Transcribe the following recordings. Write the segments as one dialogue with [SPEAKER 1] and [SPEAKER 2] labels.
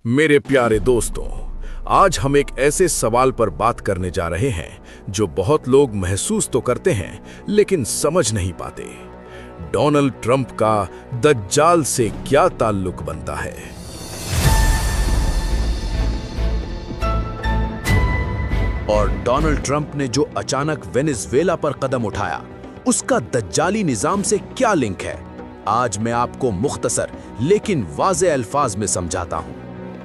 [SPEAKER 1] मेरे प्यारे दोस्तों, आज हम एक ऐसे सवाल पर बात करने जा रहे हैं जो बहुत लोग महसूस तो करते हैं लेकिन समझ नहीं पाते। डोनाल्ड ट्रंप का दज्जाल से क्या ताल्लुक बनता है? और डोनाल्ड ट्रंप ने जो अचानक वेनेजुएला पर कदम उठाया, उसका दज्जाली निजाम से क्या लिंक है? आज मैं आपको मुख्तसर लेकिन वाज़ेह अल्फाज में समझाता हूं।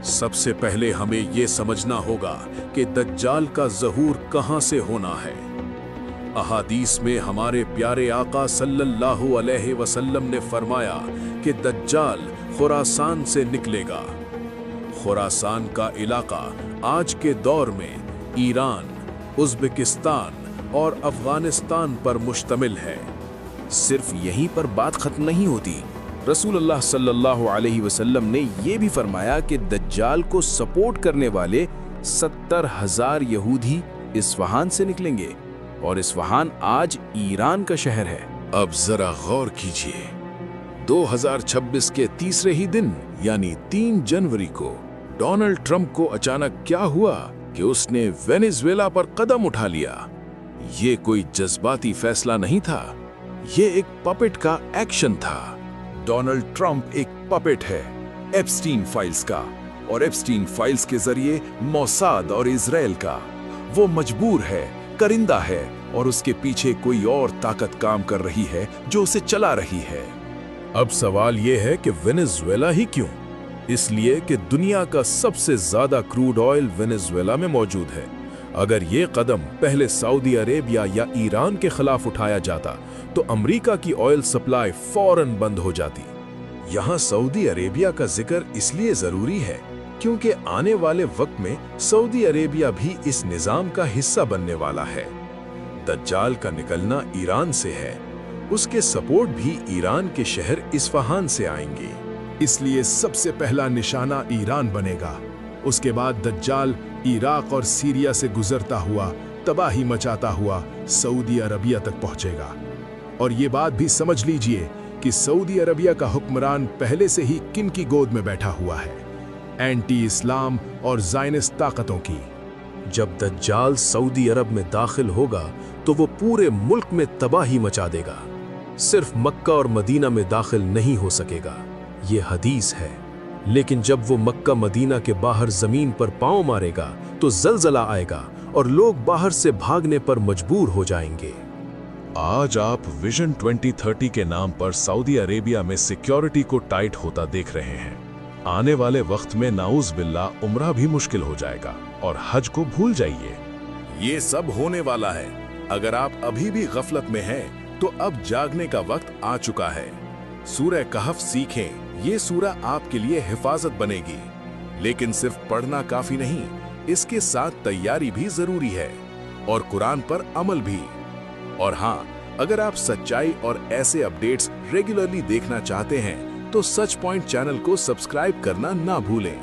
[SPEAKER 1] सबसे पहले हमें यह समझना होगा कि दज्जाल का ज़हूर कहां से होना है। अहादीस में हमारे प्यारे आका सल्लल्लाहु अलैहि वसल्लम ने फरमाया कि दज्जाल खुरासान से निकलेगा। खुरासान का इलाका आज के दौर में ईरान, उज़्बेकिस्तान और अफगानिस्तान पर मुश्तमिल है। सिर्फ यहीं पर बात खत्म नहीं होती। रसूलुल्लाह सल्लल्लाहु अलैहि वसल्लम ने यह भी फरमाया कि दज्जाल को सपोर्ट करने वाले 70,000 यहूदी इस्फहान से निकलेंगे, और इस्फहान आज ईरान का शहर है। अब जरा गौर कीजिए, 2026 के तीसरे ही दिन यानी 3 जनवरी को डोनाल्ड ट्रंप को अचानक क्या हुआ कि उसने वेनेजुएला पर कदम उठा लिया। ये कोई जज्बाती फैसला नहीं था, ये एक पपेट का एक्शन था।
[SPEAKER 2] डोनाल्ड ट्रंप एक पपेट है एप्स्टीन फाइल्स का, और एप्स्टीन फाइल्स के जरिए मोसाद और इजराइल का। वो मजबूर है, करिंदा है, और उसके पीछे कोई और ताकत काम कर रही है जो उसे चला रही है।
[SPEAKER 1] अब सवाल ये है कि वेनेजुएला ही क्यों? इसलिए कि दुनिया का सबसे ज्यादा क्रूड ऑयल वेनेजुएला में मौजूद है। अगर ये कदम पहले सऊदी अरेबिया या ईरान के खिलाफ उठाया जाता तो अमेरिका की ऑयल सप्लाई फौरन बंद हो जाती। यहाँ सऊदी अरेबिया का जिक्र इसलिए जरूरी है क्योंकि आने वाले वक्त में सऊदी अरेबिया भी इस निजाम का हिस्सा बनने वाला है। दज्जाल का निकलना ईरान से है, उसके सपोर्ट भी ईरान के शहर इस्फहान से आएंगे। इसलिए सबसे पहला निशाना ईरान बनेगा। उसके बाद दज्जाल इराक और सीरिया से गुजरता हुआ, तबाही मचाता हुआ सऊदी अरबिया तक पहुंचेगा। और ये बात भी समझ लीजिए कि सऊदी अरबिया का हुक्मरान पहले से ही किन की गोद में बैठा हुआ है? एंटी इस्लाम और ज़ायनिस्ट ताकतों की। जब दज्जाल सऊदी अरब में दाखिल होगा तो वो पूरे मुल्क में तबाही मचा देगा। सिर्फ मक्का और मदीना में दाखिल नहीं हो सकेगा, ये हदीस है। लेकिन जब वो मक्का मदीना के बाहर जमीन पर पांव मारेगा तो जलजला आएगा और लोग बाहर से भागने पर मजबूर हो जाएंगे।
[SPEAKER 2] आज आप विजन 2030 के नाम पर सऊदी अरेबिया में सिक्योरिटी को टाइट होता देख रहे हैं। आने वाले वक्त में नाउज बिल्ला उम्रा भी मुश्किल हो जाएगा, और हज को भूल जाइए।
[SPEAKER 1] ये सब होने वाला है। अगर आप अभी भी गफलत में हैं तो अब जागने का वक्त आ चुका है। सूरह कहफ सीखें, ये सूरह आपके लिए हिफाजत बनेगी। लेकिन सिर्फ पढ़ना काफी नहीं, इसके साथ तैयारी भी जरूरी है, और कुरान पर अमल भी। और हाँ, अगर आप सच्चाई और ऐसे अपडेट्स रेगुलरली देखना चाहते हैं तो सच पॉइंट चैनल को सब्सक्राइब करना ना भूलें।